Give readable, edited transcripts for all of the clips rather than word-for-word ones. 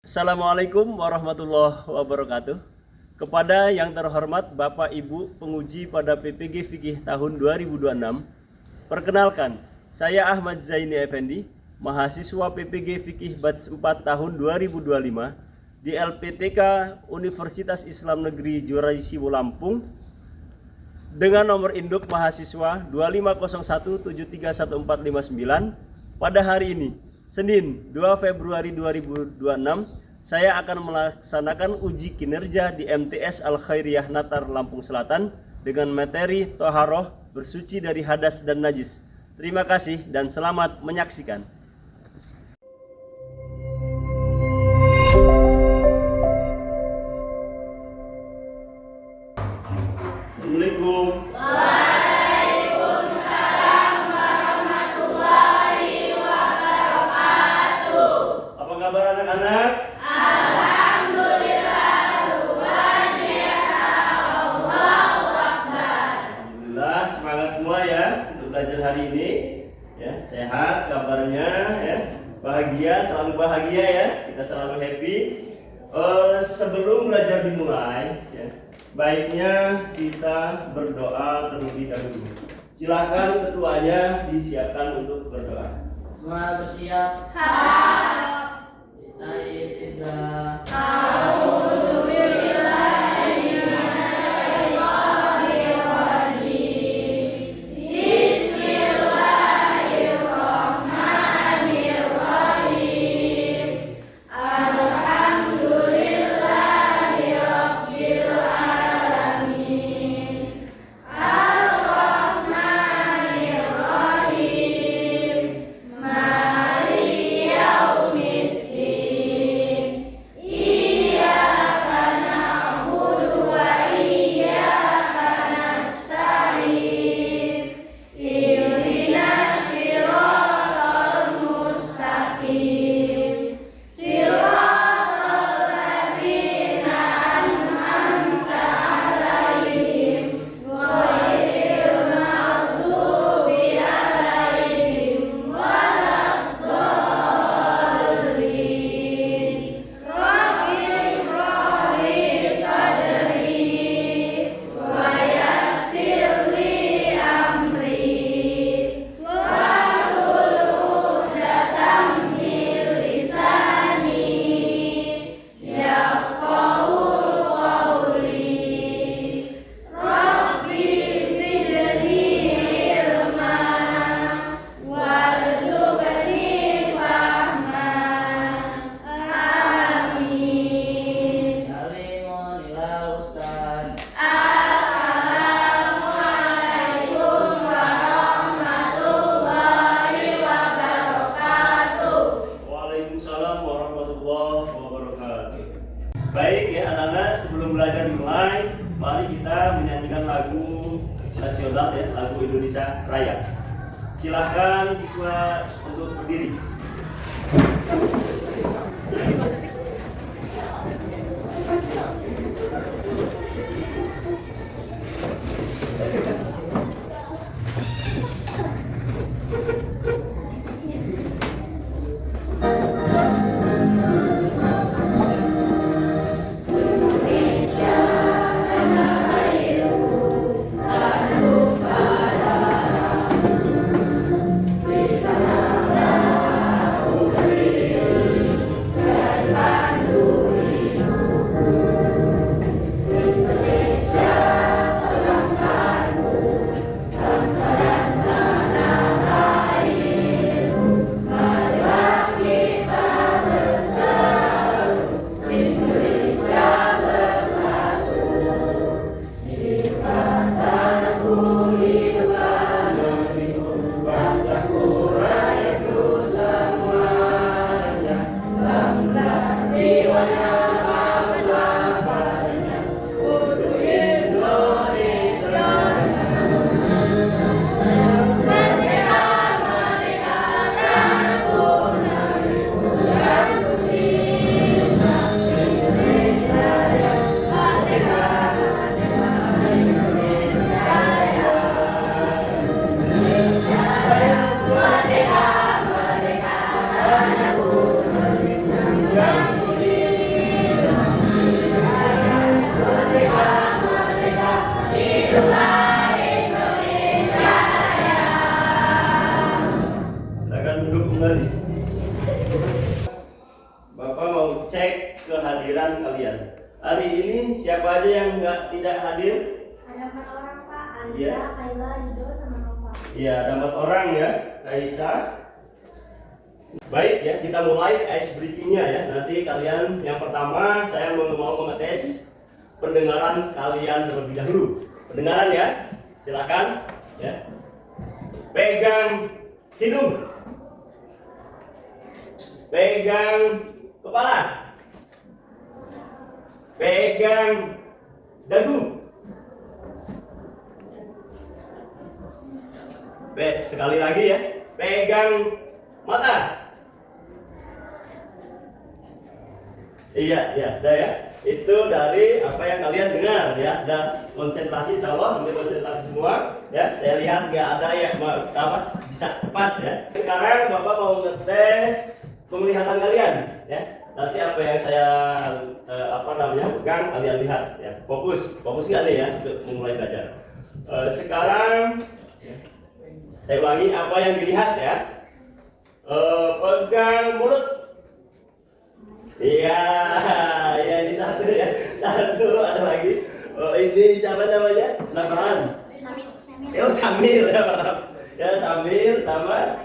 Assalamualaikum warahmatullahi wabarakatuh. Kepada yang terhormat Bapak Ibu penguji pada PPG Fikih tahun 2026, perkenalkan, saya Ahmad Zaini Effendi, mahasiswa PPG Fikih Batch 4 tahun 2025 di LPTK Universitas Islam Negeri Joraisiwo Lampung dengan nomor induk mahasiswa 2501731459. Pada hari ini, Senin 2 Februari 2026, saya akan melaksanakan uji kinerja di MTS Al-Khairiyah Natar Lampung Selatan dengan materi Toharoh bersuci dari hadas dan najis. Terima kasih dan selamat menyaksikan. Assalamualaikum. Apa kabar anak-anak? Alhamdulillah, luar biasa. Allahu Akbar. Alhamdulillah, semangat semua ya untuk belajar hari ini. Ya, sehat kabarnya ya. Bahagia, selalu bahagia ya. Kita selalu happy. Sebelum belajar dimulai ya, baiknya kita berdoa terlebih dahulu. Silahkan ketuanya disiapkan untuk berdoa. Semua bersiap. Bismillah. Baik ya anak-anak, sebelum belajar dimulai, mari kita menyanyikan lagu nasional ya, lagu Indonesia Raya. Silahkan siswa untuk berdiri. cek kehadiran kalian. Hari ini siapa aja yang tidak hadir? Ada 4 orang Pak, Alisa, Iya. Kayla, Rido, sama Nova. Ya, ada 4 orang ya, Kaisa. Baik ya, kita mulai ice breakingnya ya. Nanti kalian yang pertama saya mau mengetes pendengaran kalian terlebih dahulu. Pendengaran ya, silakan ya. Pegang hidung, pegang kepala, pegang dagu. Sekali lagi ya, pegang mata. Iya, ya, dah ya. Itu dari apa yang kalian dengar ya. Dan konsentrasi, insya Allah ambil konsentrasi semua ya. Saya lihat nggak ada yang apa bisa cepat ya. Sekarang Bapak mau ngetes penglihatan kalian ya. Nanti apa yang saya pegang kalian lihat ya. Fokus nggak nih ya untuk memulai belajar. Sekarang saya ulangi apa yang dilihat ya. Pegang mulut. Iya, ya ini satu ya, satu ada lagi. Ini siapa namanya? Namahan. Sambil ya, maaf. Ya Sambil sama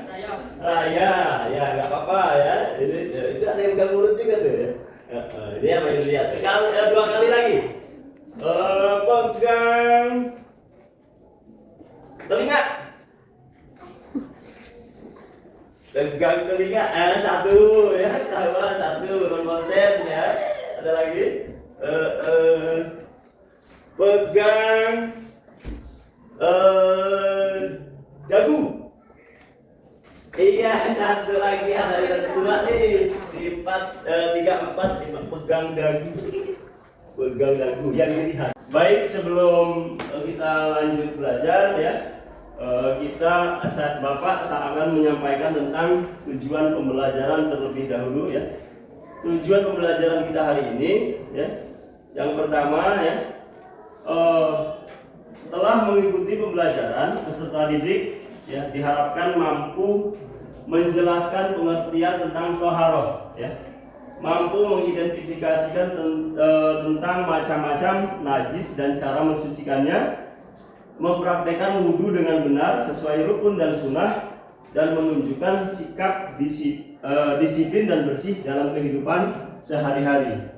Raya, ya nggak apa-apa ya. Itu ada yang pegang mulut juga tuh ya. Ini apa yang dilihat? Sekali, 2 kali lagi. Pegang telinga. Pegang telinga, satu ya, tawa satu, belum konsen ya. Ada lagi, pegang dagu. Iya, satu lagi ada yang kedua nih, di 3, 4, 5 pegang dagu, pegang dagu yang dilihat. Baik, sebelum kita lanjut belajar ya. Bapak akan menyampaikan tentang tujuan pembelajaran terlebih dahulu ya. Tujuan pembelajaran kita hari ini ya. Yang pertama ya, setelah mengikuti pembelajaran peserta didik ya diharapkan mampu menjelaskan pengertian tentang toharoh ya, mampu mengidentifikasikan tentang macam-macam najis dan cara mensucikannya, mempraktekkan wudhu dengan benar sesuai rukun dan sunnah, dan menunjukkan sikap disiplin dan bersih dalam kehidupan sehari-hari.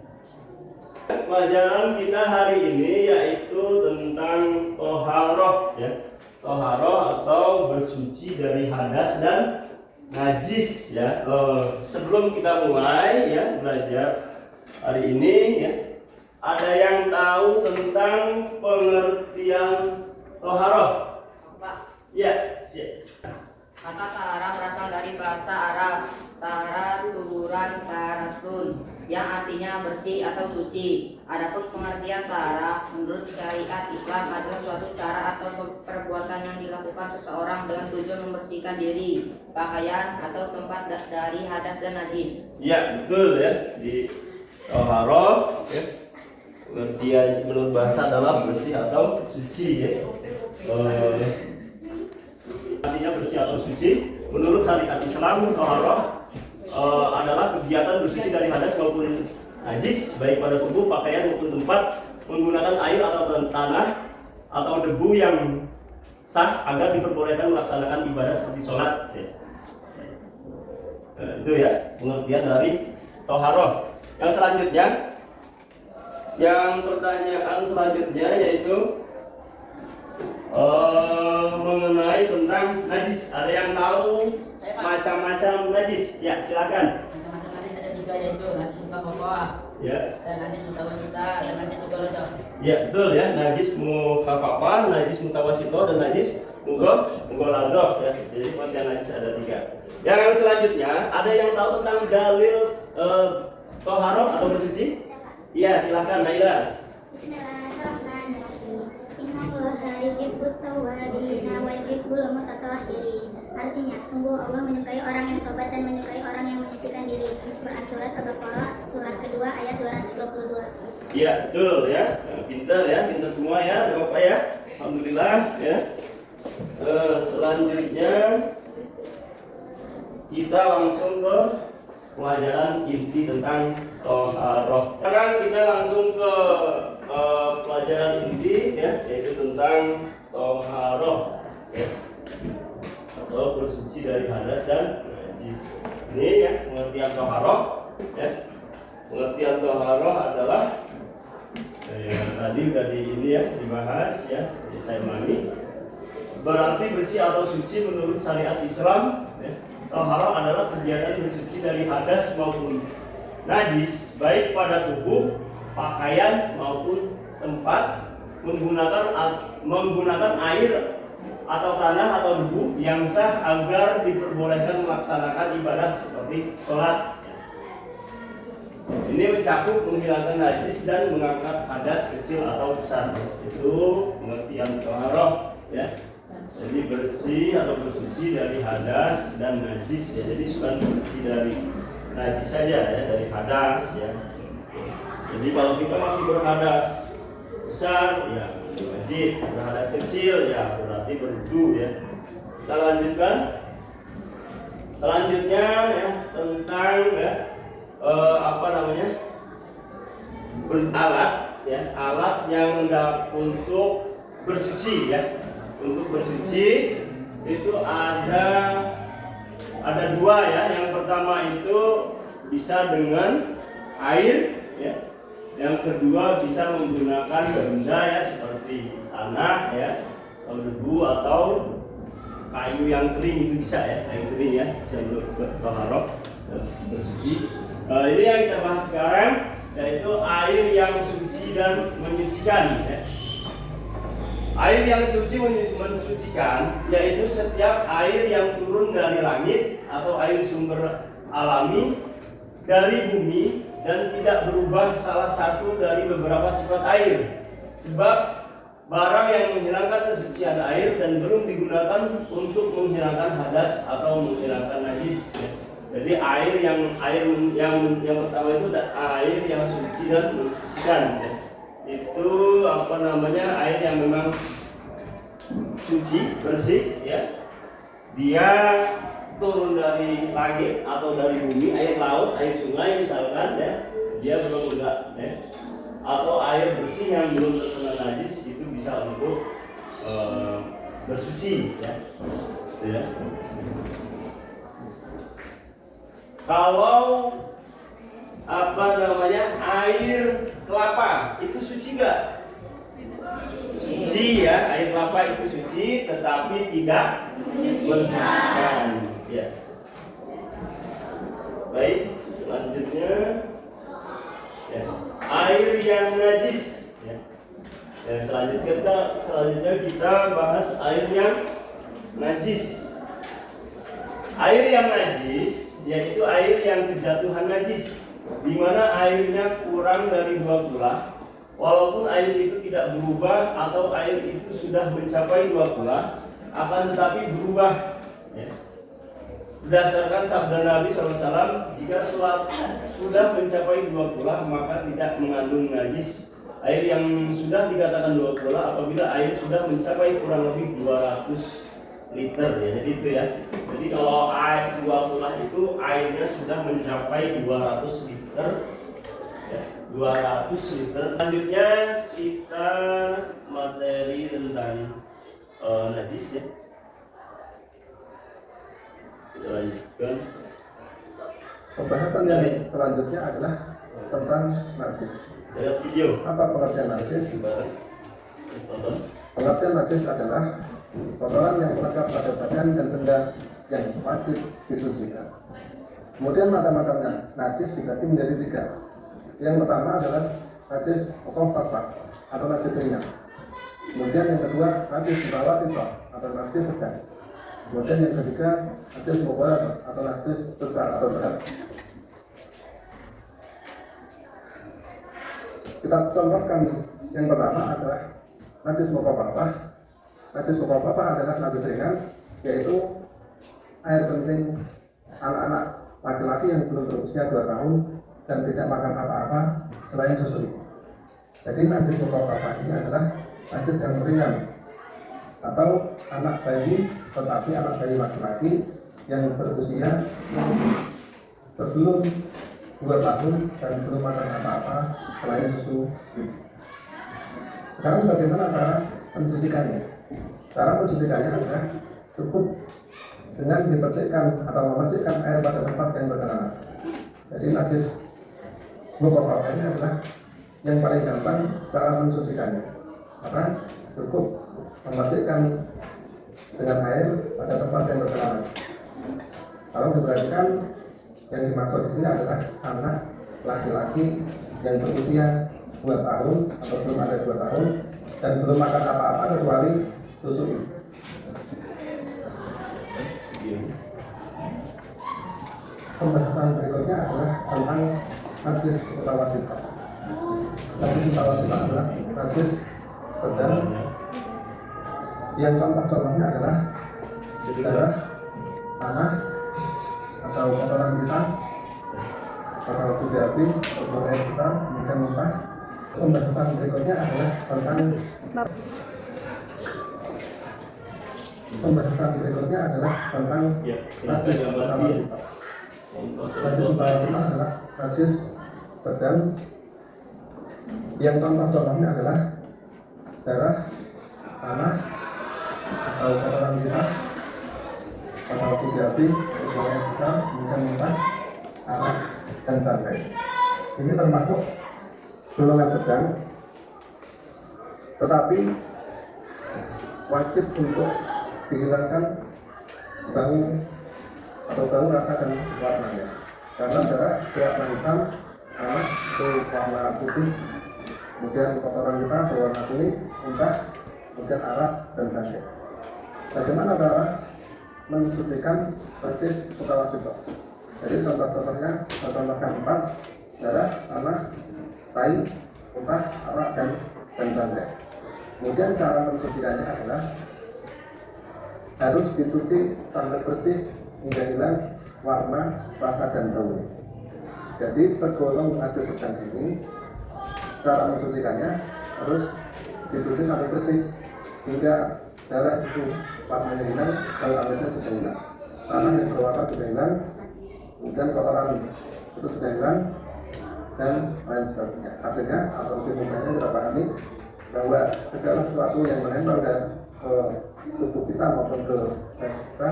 Pelajaran kita hari ini yaitu tentang toharoh ya. Toharoh atau bersuci dari hadas dan najis ya. Sebelum kita mulai ya belajar hari ini ya, ada yang tahu tentang pengertian toharoh? Pak, Ya, kata tahara berasal dari bahasa Arab tahara tuhuran taharatun, yang artinya bersih atau suci. Adapun pengertian tahara menurut syariat Islam adalah suatu cara atau perbuatan yang dilakukan seseorang dengan tujuan membersihkan diri, pakaian atau tempat dari hadas dan najis. Ya betul ya, di toharoh ya, pengertian menurut bahasa adalah bersih atau suci ya. Artinya bersih atau suci. Menurut syariat Islam, toharoh adalah kegiatan bersuci dari hadas maupun najis, baik pada tubuh, pakaian maupun tempat, menggunakan air atau tanah atau debu yang sah agar diperbolehkan melaksanakan ibadah seperti sholat ya. Itu ya pengertian dari toharoh. Yang selanjutnya, pertanyaan selanjutnya yaitu mengenai tentang najis. Ada yang tahu macam-macam najis? Ya, silakan. Macam-macam najis ada 3, yaitu najis muka pokok, Ya. dan najis mutawasita, dan najis mughaladzah. Ya, betul ya. Najis mukhafafah, najis mutawasito, dan najis mughaladzah ya. Jadi pengertian najis ada 3. Yang selanjutnya, ada yang tahu tentang dalil toharoh atau bersuci? Iya, silakan Naila. Bismillahirrahmanirrahim. Innallaha yuhibbut tawwabina wa yuhibbul mutatahhirin. Artinya, sungguh Allah menyukai orang yang tobat dan menyukai orang yang menyucikan diri. Quran Surat Al-Baqarah surah kedua ayat 222. Iya, betul ya. Pinter ya, pinter semua ya, Bapak ya. Alhamdulillah ya. Selanjutnya kita langsung ke pelajaran inti tentang toharoh. Sekarang kita langsung ke pelajaran inti ya, yaitu tentang toharoh ya, atau bersuci dari hadas dan najis. Ini ya pengertian toharoh ya. Pengertian toharoh adalah tadi udah ini ya dibahas ya, jadi saya ulangi. Berarti bersih atau suci menurut syariat Islam ya. Toharoh adalah kegiatan bersuci dari hadas maupun najis, baik pada tubuh, pakaian maupun tempat, menggunakan air atau tanah atau debu yang sah agar diperbolehkan melaksanakan ibadah seperti sholat. Ini mencakup menghilangkan najis dan mengangkat hadas kecil atau besar. Itu pengertian toharoh ya. Jadi bersih atau bersuci dari hadas dan najis ya. Jadi bukan bersih dari najis saja ya, dari hadas ya. Jadi kalau kita masih berhadas besar ya wajib, berhadas kecil ya berarti berwudu ya. Kita lanjutkan. Selanjutnya ya tentang ya alat ya, alat yang untuk bersuci ya. Untuk bersuci itu ada dua ya. Yang pertama itu bisa dengan air ya. Yang kedua bisa menggunakan benda ya seperti tanah ya, atau debu atau kayu yang kering itu bisa ya, kayu kering ya, bisa bertoharoh bersuci. Ini yang kita bahas sekarang yaitu air yang suci dan menyucikan ya. Air yang suci mensucikan yaitu setiap air yang turun dari langit atau air sumber alami dari bumi dan tidak berubah salah satu dari beberapa sifat air. Sebab barang yang menghilangkan kesucian air dan belum digunakan untuk menghilangkan hadas atau menghilangkan najis. Jadi air yang pertama itu air yang suci dan mensucikan. Itu air yang memang suci, bersih ya. Dia turun dari langit atau dari bumi, air laut, air sungai misalkan ya. Dia belum enggak ya. Atau air bersih yang belum terkena najis itu bisa untuk bersuci ya. Gitu ya. Kalau air kelapa itu suci nggak? Suci ya, air kelapa itu suci, tetapi tidak mensucikan. Ya. Baik, selanjutnya ya, air yang najis. Ya. Dan selanjutnya kita bahas air yang najis. Air yang najis yaitu air yang kejatuhan najis, di mana airnya kurang dari 2 kula, walaupun air itu tidak berubah atau air itu sudah mencapai 2 kula, akan tetapi berubah ya. Berdasarkan sabda Nabi SAW, jika sudah mencapai 2 kula maka tidak mengandung najis. Air yang sudah dikatakan 2 kula apabila air sudah mencapai kurang lebih 200 liter ya, jadi itu ya. Jadi kalau air 2 kula itu airnya sudah mencapai 200 liter ya, 200 liter. Selanjutnya kita materi tentang najis ya. Kita lanjutkan. Pembahasan yang selanjutnya adalah tentang najis. Lihat video. Apa pengertian najis? Tonton. Pengertian najis adalah kotoran yang melekat pada badan dan benda yang wajib disucikan. Kemudian macam-macamnya najis dibagi menjadi 3. Yang pertama adalah najis pokok atau najis ringan. Kemudian yang kedua najis di bawah sifat atau najis sedang. Kemudian yang ketiga najis mubarak atau najis besar atau berat. Kita contohkan yang pertama adalah najis mukhaffafah. Najis mukhaffafah adalah najis ringan, yaitu air kencing anak-anak laki-laki yang belum berusia 2 tahun dan tidak makan apa-apa selain susu. Jadi najis mukhaffafah ini adalah najis yang ringan, atau anak bayi, tetapi anak bayi laki-laki yang berusia sebelum 2 tahun dan belum makan apa-apa selain susu ibu. Sekarang bagaimana cara mensucikannya? Cara mensucikannya adalah cukup dengan dipercikkan atau memercikkan air pada tempat yang berkenaan. Jadi najis pokok ini adalah yang paling gampang cara mensucikannya, karena cukup memercikkan dengan air pada tempat yang berkenaan. Kalau diperhatikan, yang dimaksud di sini adalah anak laki-laki yang berusia 2 tahun atau belum ada 2 tahun dan belum makan apa-apa kecuali susu ibu. Pembahasan berikutnya adalah tentang najis mutawassit. Najis mutawassit adalah najis sedang yang contoh-contohnya adalah darah, tanah, atau kotoran kita, atau putih api, atau air kita, kemudian muntah. Pembahasan berikutnya adalah tentang najis mutawassit. Najis mutawassit adalah najis sedang yang contoh-contohnya adalah darah, tanah, atau kotoran kita, atau putih api, atau air kita, kemudian muntah, anak, dan bangkai. Ini termasuk golongan sedang, tetapi wajib untuk dihilangkan bau atau bau rasa dan warnanya. Karena darah warna hitam, anak itu warna putih, kemudian kotoran kita berwarna kuning, muntah, kemudian arak dan bangkai. Bagaimana cara mensucikan najis mutawassit? Jadi contoh-contohnya, contohkan 4: darah, tanah, tai, muntah, arak, dan bangkai. Kemudian cara mensucikannya adalah harus dicuci sampai bersih hingga hilang warna, rasa, dan bau. Jadi tergolong najis sedang ini, cara mensucikannya harus dicuci sampai bersih hingga darah itu warnanya hilang, bau amisnya sudah hilang, tanah yang berwarna sudah hilang, kemudian kotoran itu sudah hilang, dan lain sebagainya. Artinya atau dimulainya kita pahami bahwa segala sesuatu yang menempel ke tubuh kita maupun ke kita,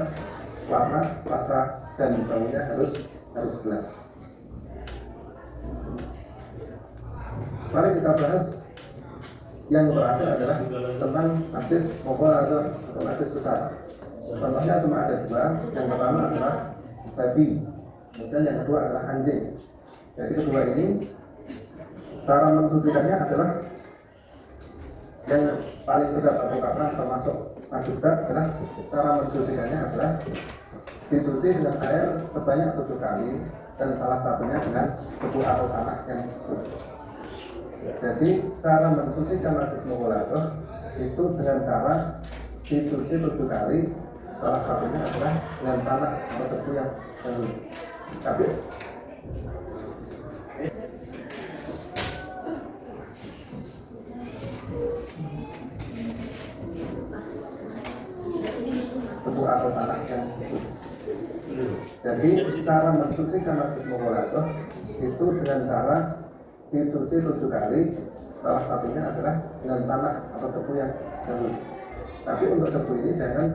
warna, rasa, dan baunya harus jelas. Mari kita bahas yang terakhir adalah tentang najis mubalaghah atau najis besar. Contohnya cuma ada 2. Yang pertama adalah babi, kemudian yang kedua adalah anjing. Jadi kedua ini cara mensucikannya adalah yang paling berat atau karena termasuk najis berat adalah cara mensucikannya adalah dicuci dengan air sebanyak 7 kali dan salah satunya dengan debu atau tanah yang suci. Jadi cara mensucikan najis mubalaghah itu dengan cara dicuci 7 kali, salah satunya adalah dengan tanah atau debu yang suci. Tapi debu atau tanah yang suci. Jadi cara mensucikan najis mubalaghah itu dengan cara dicuci 7 kali, salah satunya adalah dengan tanah atau debu yang suci. Tapi untuk debu ini jangan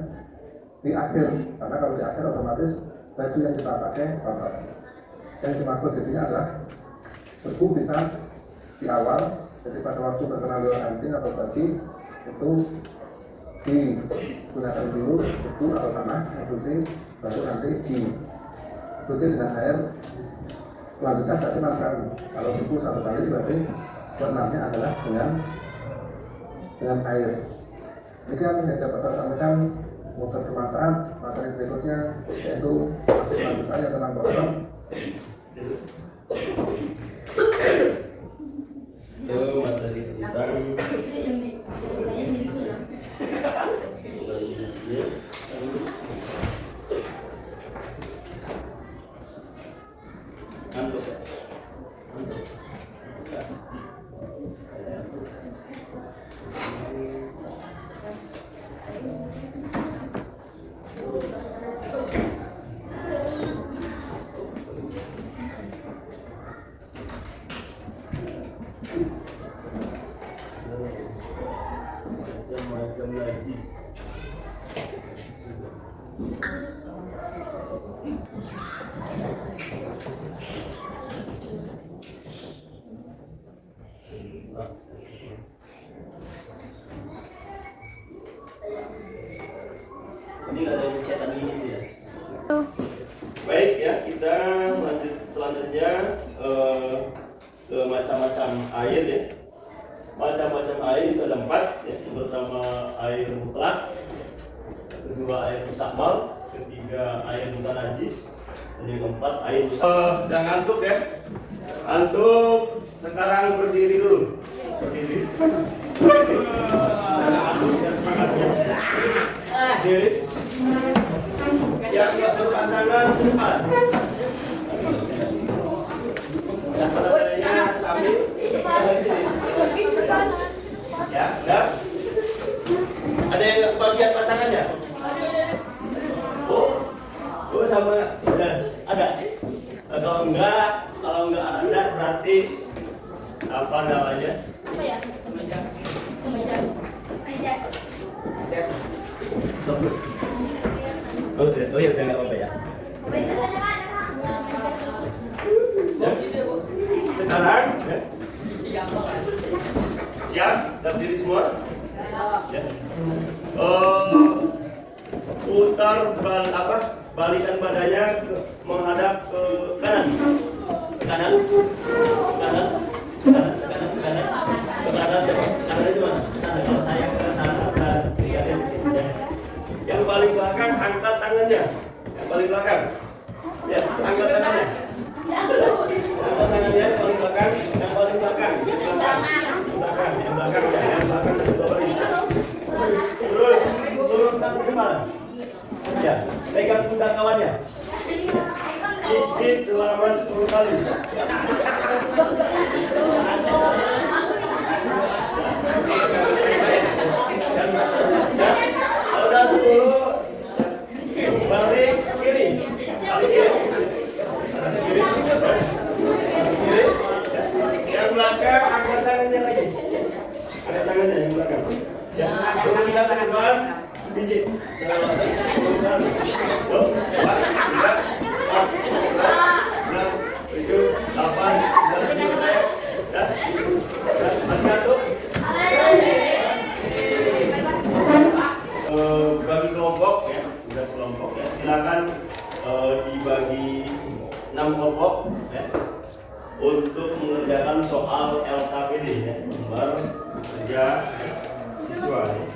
di akhir, karena kalau di akhir otomatis baju yang kita pakai kotor. Yang dimaksud di sini adalah debu bisa di awal, jadi pada waktu terkena luar anjing atau babi itu digunakan dulu debu atau tanah yang suci, baru nanti dicuci dengan air. Selanjutnya berarti 6 kali. Kalau debu 1 kali berarti benarnya adalah dengan air. Ini kan yang dapat saya sampaikan. Semoga bermanfaat. Materi berikutnya yaitu lanjutannya tentang kotor. Materi tentang Macam-macam najis. Ini nggak ada yang cetak ini ya. Baik ya, kita lanjut selanjutnya ke macam-macam air ya. Macam-macam air itu ada 4 ya. Yang pertama air mutlak, kedua air mustakmal, ketiga air mutanajis, dan yang keempat air udah ngantuk ya. Ngantuk, sekarang berdiri dulu. Berdiri. Udah ngantuk ya, semangat ya. Berdiri. Yang nggak berpasangan depan. Yang padanya sambil dari sini. Ya, udah. Ada yang nggak kebagian pasangannya? Oh sama, ada. Kalau enggak ada berarti apa namanya? Apa ya? Oh ya udah nggak apa-apa ya. Ya. Sekarang ya. Siap, berdiri semua. Ya. Putar balikan badannya menghadap ke kanan. Kanan itu mana? Sana. Kalau saya ke sana dan kalian di sini. Ya. Yang paling belakang angkat tangannya. Yang paling belakang. Ya, angkat tangannya. Angkat tangannya yang paling belakang, yang paling belakang. Yang belakang terus turunkan ke depan. Ya, pegang pundak kawannya. Pijit selama 10 kali. Udah 10. Balik kiri. Yang belakang angkat tangannya lagi. Angkat tangannya yang belakang. Ya, turunkan ke depan. Pijit. Selama 10 kali. 7, 8, 9, 10. Masih ngantuk? Bagi kelompok ya, sudah sekelompok ya. Silakan dibagi 6 kelompok ya, untuk mengerjakan soal LKPD ya, lembar kerja siswa. Ya.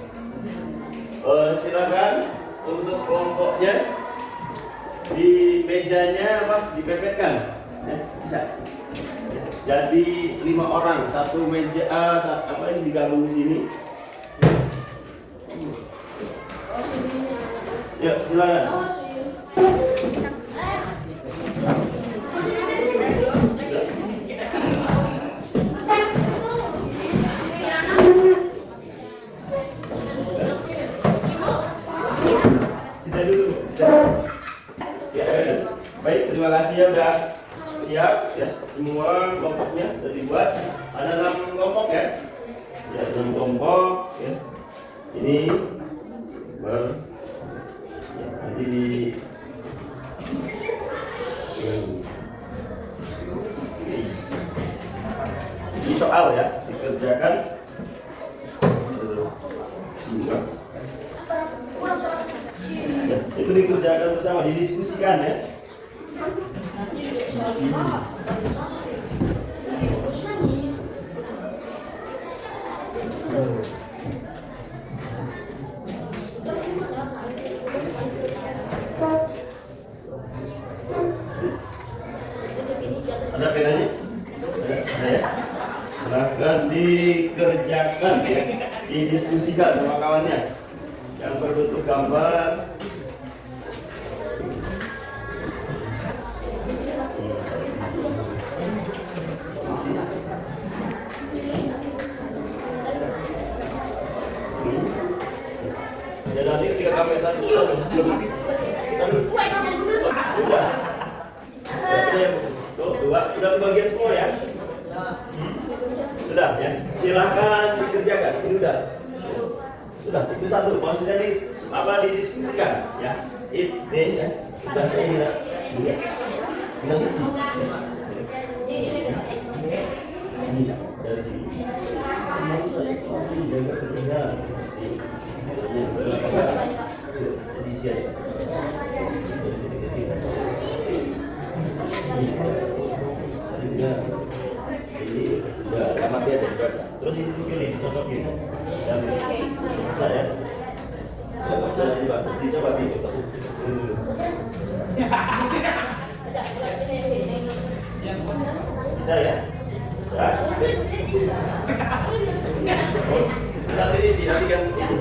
Silakan untuk kelompoknya di mejanya dipepetkan ya, bisa. Jadi 5 orang, satu meja yang digabung di sini. Ya, silakan. Tidak dulu. Ya, baik, terima kasih ya udah siap ya. Semua kelompoknya sudah dibuat. Ada 6 kelompok ya. Ya, 6 kelompok ya. Ini nanti di soal ya dikerjakan ya, itu dikerjakan bersama, didiskusikan ya. Ada penanya? Ada ya? Silahkan dikerjakan ya, didiskusikan sama kawannya yang berbentuk gambar. Ya nanti ketika kami tadi udah. Tuh, 2 udah kebagian semua ya. Sudah ya, silahkan dikerjakan. Ini sudah itu satu, maksudnya didiskusikan ya. Ini ya, sudah saya bilang isi. Ini dari sini. Jadi siapa? Ini udah mati aja dibaca. Terus ini dipilih, dicocokin. Dan saya baca dicoba dicoba. Bisa ya? Bisa. Nanti isi, nanti kan ini.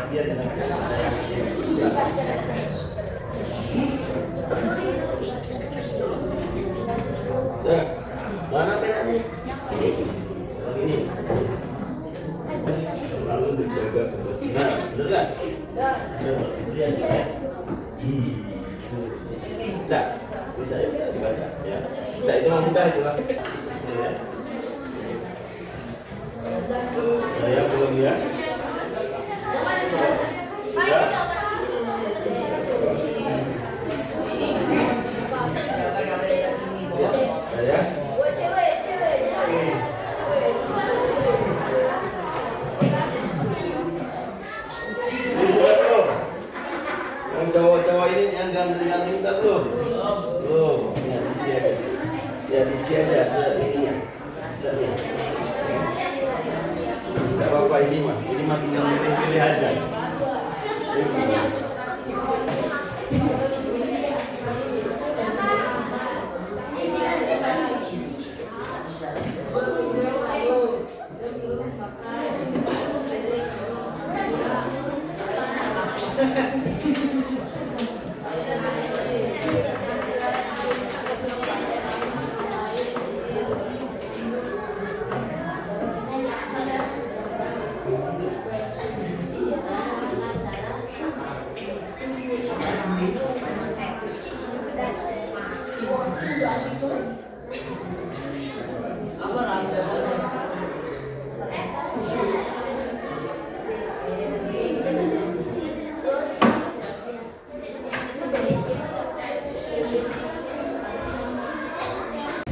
Nanti aja nanti. Mana penanya? Ini. Lalu dijaga kebersihan, benar kan? Benar. Bisa ya dibaca ya. Bisa itu mudah itu kan. Ya, belum ya. Ya. Ya. Yang cowok-cowok ini yang ganteng-ganteng tak belum? Belum. Ya diisi aja seininya. Tidak apa-apa ini mah tinggal pilih-pilih aja.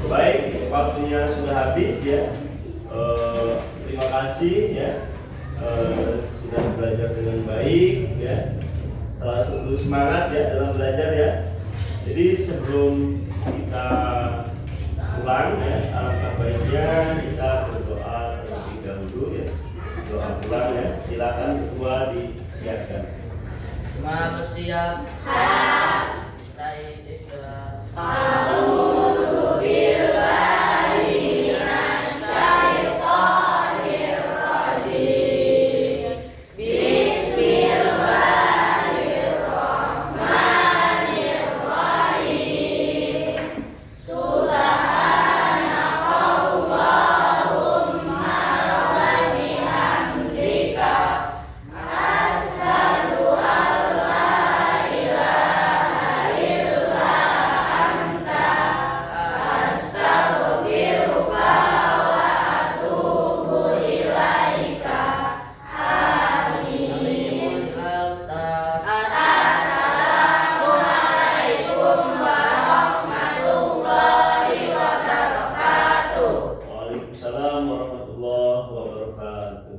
Baik, waktunya sudah habis ya. Terima kasih ya. Sudah belajar dengan baik ya. Salah satu semangat ya dalam belajar ya. Jadi sebelum kita pulang ya, alangkah baiknya kita berdoa terlebih dahulu ya. Doa pulang ya. Silakan ketua disiapkan. Semua bersiap. Waalaikumsalam warahmatullahi wabarakatuh.